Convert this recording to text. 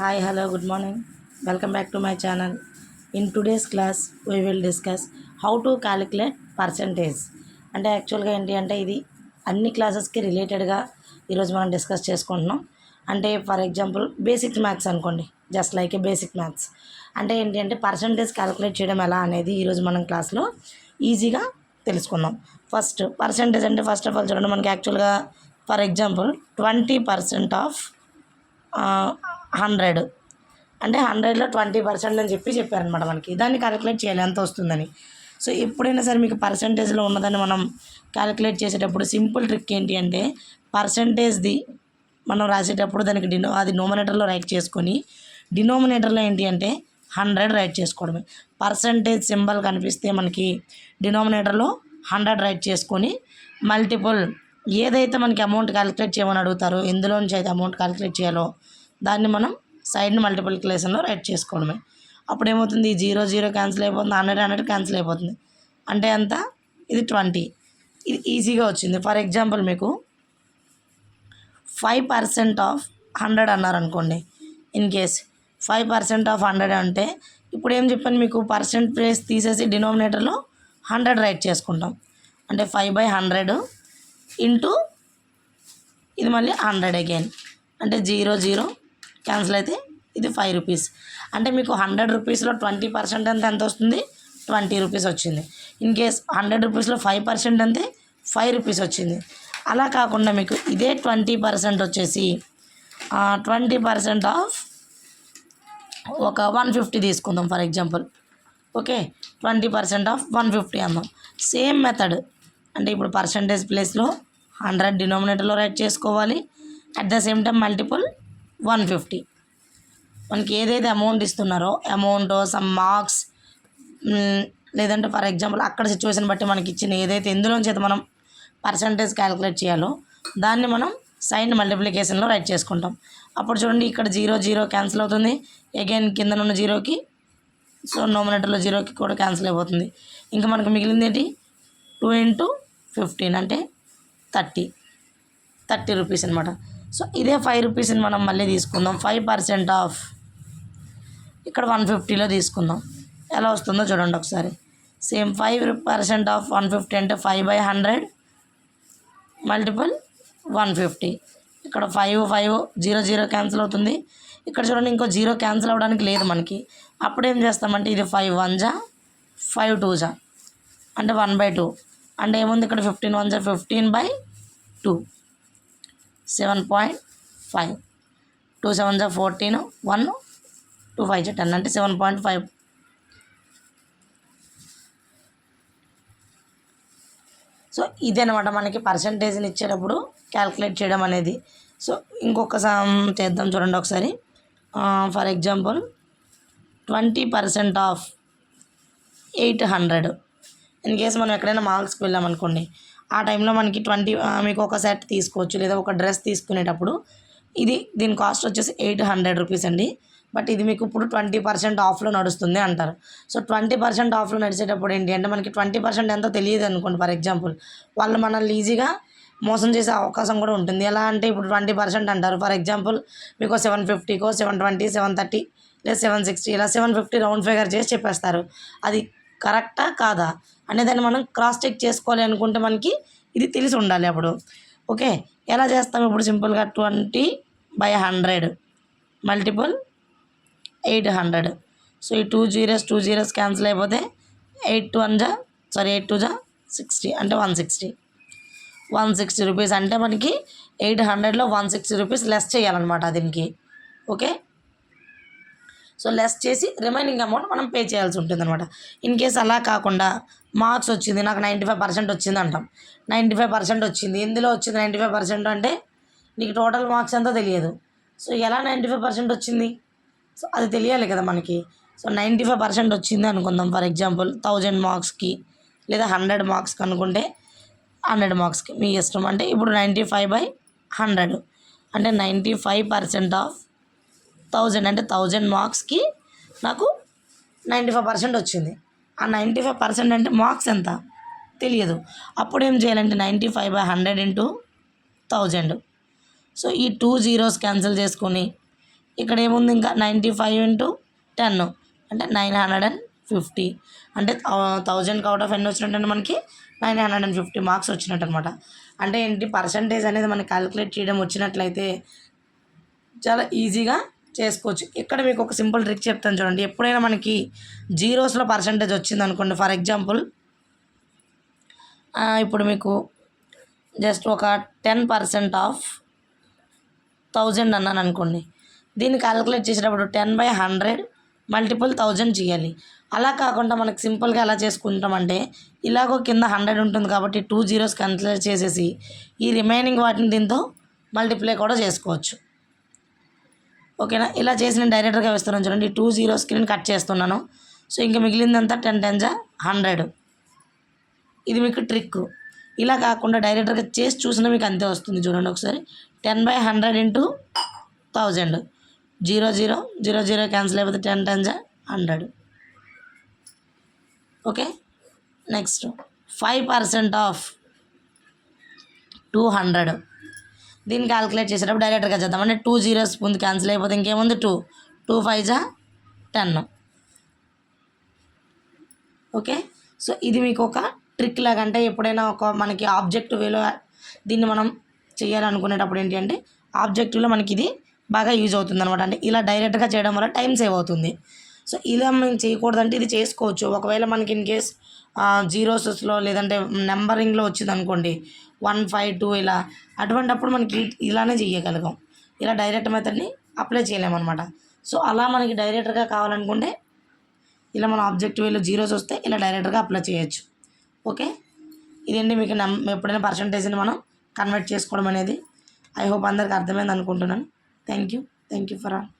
Hi, hello, good morning. Welcome back to my channel. In today's class, we will discuss how to calculate percentage. అంటే యాక్చువల్గా ఏంటి అంటే ఇది అన్ని క్లాసెస్కి రిలేటెడ్గా ఈరోజు మనం డిస్కస్ చేసుకుంటున్నాం. అంటే ఫర్ ఎగ్జాంపుల్ బేసిక్ మ్యాథ్స్ అనుకోండి, జస్ట్ లైక్ ఏ బేసిక్ మ్యాథ్స్. అంటే ఏంటి అంటే పర్సంటేజ్ క్యాలిక్యులేట్ చేయడం ఎలా అనేది ఈరోజు మనం క్లాస్లో ఈజీగా తెలుసుకుందాం. ఫస్ట్ పర్సంటేజ్ అంటే ఫస్ట్ ఆఫ్ ఆల్ చూడండి, మనకి యాక్చువల్గా ఫర్ ఎగ్జాంపుల్ 20% ఆఫ్ 100 అంటే 100లో 20% అని చెప్పారనమాట. మనకి దాన్ని క్యాలిక్యులేట్ చేయాలి ఎంత వస్తుందని. సో ఎప్పుడైనా సరే మీకు పర్సంటేజ్లో ఉన్నదాన్ని మనం క్యాలిక్యులేట్ చేసేటప్పుడు సింపుల్ ట్రిక్ ఏంటి అంటే పర్సంటేజ్ది మనం రాసేటప్పుడు దానికి అది నోమినేటర్లో రైట్ చేసుకొని డినోమినేటర్లో ఏంటి అంటే 100 రైట్ చేసుకోవడమే. పర్సంటేజ్ సింబల్ కనిపిస్తే మనకి డినోమినేటర్లో 100 రైట్ చేసుకొని మల్టిపుల్ ఏదైతే మనకి అమౌంట్ క్యాలిక్యులేట్ చేయమని అడుగుతారో, ఎందులో నుంచి అయితే అమౌంట్ క్యాలిక్యులేట్ చేయాలో దాన్ని మనం సైడ్ని మల్టిప్లికేషన్లో రైట్ చేసుకోవడమే. అప్పుడు ఏమవుతుంది, 0 0 క్యాన్సిల్ అయిపోతుంది, 100 100 క్యాన్సిల్ అయిపోతుంది. అంటే అంత ఇది 20. ఇది ఈజీగా వచ్చింది. ఫర్ ఎగ్జాంపుల్ మీకు 5% ఆఫ్ 100 అన్నారనుకోండి. ఇన్ కేస్ 5% ఆఫ్ 100 అంటే ఇప్పుడు ఏం చెప్పాను మీకు, పర్సెంటేజ్ తీసేసి డినోమినేటర్లో 100 రైట్ చేసుకుంటాం. అంటే 5/100 ఇంటూ ఇది మళ్ళీ 100 అగైన్. అంటే 0 0 క్యాన్సిల్ అయితే ఇది 5 రూపీస్. అంటే మీకు 100 రూపీస్లో 20% అంతే ఎంత వస్తుంది, 20 రూపీస్ వచ్చింది. ఇన్ కేస్ 100 రూపీస్లో 5% అంతే 5 రూపీస్ వచ్చింది. అలా కాకుండా మీకు ఇదే 20% వచ్చేసి 20% ఆఫ్ ఒక 150 తీసుకుందాం ఫర్ ఎగ్జాంపుల్. ఓకే, 20% ఆఫ్ 150 అందాం. Same method. అంటే ఇప్పుడు పర్సంటేజ్ ప్లేస్లో 100 డినోమినేటర్లో రైట్ చేసుకోవాలి. At the same time multiple 150. మనకి ఏదైతే అమౌంట్ ఇస్తున్నారో అమౌంట్ సమ్ మార్క్స్ లేదంటే ఫర్ ఎగ్జాంపుల్ అక్కడ సిచ్యువేషన్ బట్టి మనకి ఇచ్చిన ఏదైతే ఎందులోంచి అయితే మనం పర్సంటేజ్ క్యాలిక్యులేట్ చేయాలో దాన్ని మనం సైన్ మల్టిప్లికేషన్లో రైట్ చేసుకుంటాం. అప్పుడు చూడండి, ఇక్కడ 0 0 క్యాన్సిల్ అవుతుంది. అగైన్ కింద ఉన్న 0కి, సో నోమినేటర్లో 0కి కూడా క్యాన్సిల్ అయిపోతుంది. ఇంకా మనకు మిగిలింది ఏంటి, 2 × 15 అంటే 30 రూపీస్ అనమాట. సో ఇదే 5 రూపీస్ని మనం మళ్ళీ తీసుకుందాం. 5% ఆఫ్ ఇక్కడ 150లో తీసుకుందాం. ఎలా వస్తుందో చూడండి ఒకసారి. సేమ్ 5% ఆఫ్ 150 అంటే 5/100 మల్టిపుల్ 150. ఇక్కడ 5 5 0 0 క్యాన్సిల్ అవుతుంది. ఇక్కడ చూడండి, ఇంకో 0 క్యాన్సిల్ అవ్వడానికి లేదు మనకి. అప్పుడు ఏం చేస్తామంటే ఇది 5 1 జా 5 2 జా అంటే 1/2. అంటే ఏముంది ఇక్కడ 15 1 జా 15/2 7.5. 2 7 జా 14 1 2 5 జా 10 అంటే 7.5. సో ఇదనమాట మనకి పర్సంటేజ్ని ఇచ్చేటప్పుడు క్యాలిక్యులేట్ చేయడం అనేది. సో ఇంకొక చేద్దాం చూడండి ఒకసారి. For example 20% of 800. In case మనం ఎక్కడైనా మాల్స్కి వెళ్ళామనుకోండి, ఆ టైంలో మనకి 20 మీకు ఒక సెట్ తీసుకోవచ్చు లేదా ఒక డ్రెస్ తీసుకునేటప్పుడు దీని కాస్ట్ వచ్చేసి 800 రూపీస్ అండి. బట్ ఇది మీకు ఇప్పుడు 20% ఆఫ్లో నడుస్తుంది అంటారు. సో 20% ఆఫ్లో నడిచేటప్పుడు ఏంటి అంటే మనకి 20% ఎంతో తెలియదు అనుకోండి. ఫర్ ఎగ్జాంపుల్ వాళ్ళు మనల్ని ఈజీగా మోసం చేసే అవకాశం కూడా ఉంటుంది. ఎలా అంటే ఇప్పుడు 20% అంటారు. ఫర్ ఎగ్జాంపుల్ మీకు 750కో 720 730 లేదా 760 ఇలా 750 రౌండ్ ఫిగర్ చేసి చెప్పేస్తారు. అది కరెక్టా కాదా అనేదాన్ని మనం క్రాస్ చెక్ చేసుకోవాలి అనుకుంటే మనకి ఇది తెలిసి ఉండాలి అప్పుడు. ఓకే, ఎలా చేస్తాం ఇప్పుడు సింపుల్గా 20/100 మల్టిపుల్ 800. సో ఈ 2 zeros క్యాన్సిల్ అయిపోతే 8 2 జా 60 అంటే 160 రూపీస్. అంటే మనకి 800లో 160 రూపీస్ లెస్ చేయాలన్నమాట దీనికి. ఓకే, సో లెస్ చేసి రిమైనింగ్ అమౌంట్ మనం పే చేయాల్సి ఉంటుంది అనమాట. ఇన్ కేస్ అలా కాకుండా మార్క్స్ వచ్చింది, నాకు 95% వచ్చింది అంటాం. 95% వచ్చింది, ఎందులో వచ్చింది 95% అంటే నీకు టోటల్ మార్క్స్ ఎంతో తెలియదు. సో ఎలా 95% వచ్చింది, సో అది తెలియాలి కదా మనకి. సో 95% వచ్చింది అనుకుందాం. ఫర్ ఎగ్జాంపుల్ 1000 మార్క్స్కి లేదా 100 మార్క్స్కి అనుకుంటే 100 మార్క్స్కి మీ ఇష్టం. అంటే ఇప్పుడు 95/100 అంటే 95% ఆఫ్ 1000 అంటే 1000 మార్క్స్కి నాకు 95% వచ్చింది. ఆ 95% అంటే మార్క్స్ ఎంత తెలియదు. అప్పుడు ఏం చేయాలంటే 95/100 × 1000. సో ఈ 2 zeros క్యాన్సిల్ చేసుకొని ఇక్కడ ఏముంది ఇంకా 95 ఇంటూ 10 అంటే 950 అంటే 1000కి అవుట్ ఆఫ్ ఎన్ని వచ్చినట్టు మనకి 950 మార్క్స్ వచ్చినట్టు అనమాట. అంటే ఏంటి పర్సంటేజ్ అనేది మనకి క్యాలిక్యులేట్ చేయడం వచ్చినట్లయితే చాలా ఈజీగా చేసుకోవచ్చు. ఇక్కడ మీకు ఒక సింపుల్ ట్రిక్ చెప్తాను చూడండి. ఎప్పుడైనా మనకి జీరోస్లో పర్సంటేజ్ వచ్చింది అనుకోండి, ఫర్ ఎగ్జాంపుల్ ఇప్పుడు మీకు జస్ట్ ఒక 10% ఆఫ్ 1000 అన్నాను అనుకోండి, దీన్ని క్యాలిక్యులేట్ చేసేటప్పుడు 10/100 మల్టిపుల్ 1000 చేయాలి. అలా కాకుండా మనకు సింపుల్గా ఎలా చేసుకుంటామంటే ఇలాగో కింద 100 ఉంటుంది కాబట్టి 2 జీరోస్ కన్సిడర్ చేసేసి ఈ రిమైనింగ్ వాటిని దీంతో మల్టిప్లై కూడా చేసుకోవచ్చు. ఓకేనా? ఇలా చేసి నేను డైరెక్ట్గా వేస్తున్నాను చూడండి. 2 జీరోస్కి నేను కట్ చేస్తున్నాను. సో ఇంకా మిగిలిందంతా 10 10 100. ఇది మీకు ట్రిక్. ఇలా కాకుండా డైరెక్ట్గా చేసి చూసినా మీకు అంతే వస్తుంది. చూడండి ఒకసారి 10/100 ఇంటూ 1000 0 0 0 0 క్యాన్సిల్ అయిపోతే 10 10 100. Okay, next 5% of 200. దీన్ని క్యాలిక్యులేట్ చేసేటప్పుడు డైరెక్ట్గా చేద్దాం. అంటే 2 జీరోస్ ముందు క్యాన్సిల్ అయిపోతే ఇంకేముంది 2 2 5 10. ఓకే, సో ఇది మీకు ఒక ట్రిక్ లాగా. అంటే ఎప్పుడైనా ఒక మనకి ఆబ్జెక్టివ్లో దీన్ని మనం చేయాలనుకునేటప్పుడు ఏంటి అంటే ఆబ్జెక్టివ్లో మనకి ఇది బాగా యూజ్ అవుతుంది అనమాట. అంటే ఇలా డైరెక్ట్గా చేయడం వల్ల టైం సేవ్ అవుతుంది. సో ఇలా మేము చేయకూడదంటే ఇది చేసుకోవచ్చు. ఒకవేళ మనకి ఇన్ కేస్ జీరోసెస్లో లేదంటే నెంబరింగ్లో వచ్చింది అనుకోండి 1 5 2 ఇలా, అటువంటప్పుడు మనకి ఇలానే చేయగలిగాం. ఇలా డైరెక్ట్ మెథడ్ని అప్లై చేయలేమన్నమాట. సో అలా మనకి డైరెక్ట్గా కావాలనుకుంటే ఇలా మన ఆబ్జెక్టివ్లో జీరోస్ వస్తే ఇలా డైరెక్ట్గా అప్లై చేయొచ్చు. ఓకే, ఇదండి మీకు ఎప్పుడైనా పర్సంటేజ్ని మనం కన్వర్ట్ చేసుకోవడం అనేది. ఐ హోప్ అందరికి అర్థమైంది అనుకుంటున్నాను. Thank you for all.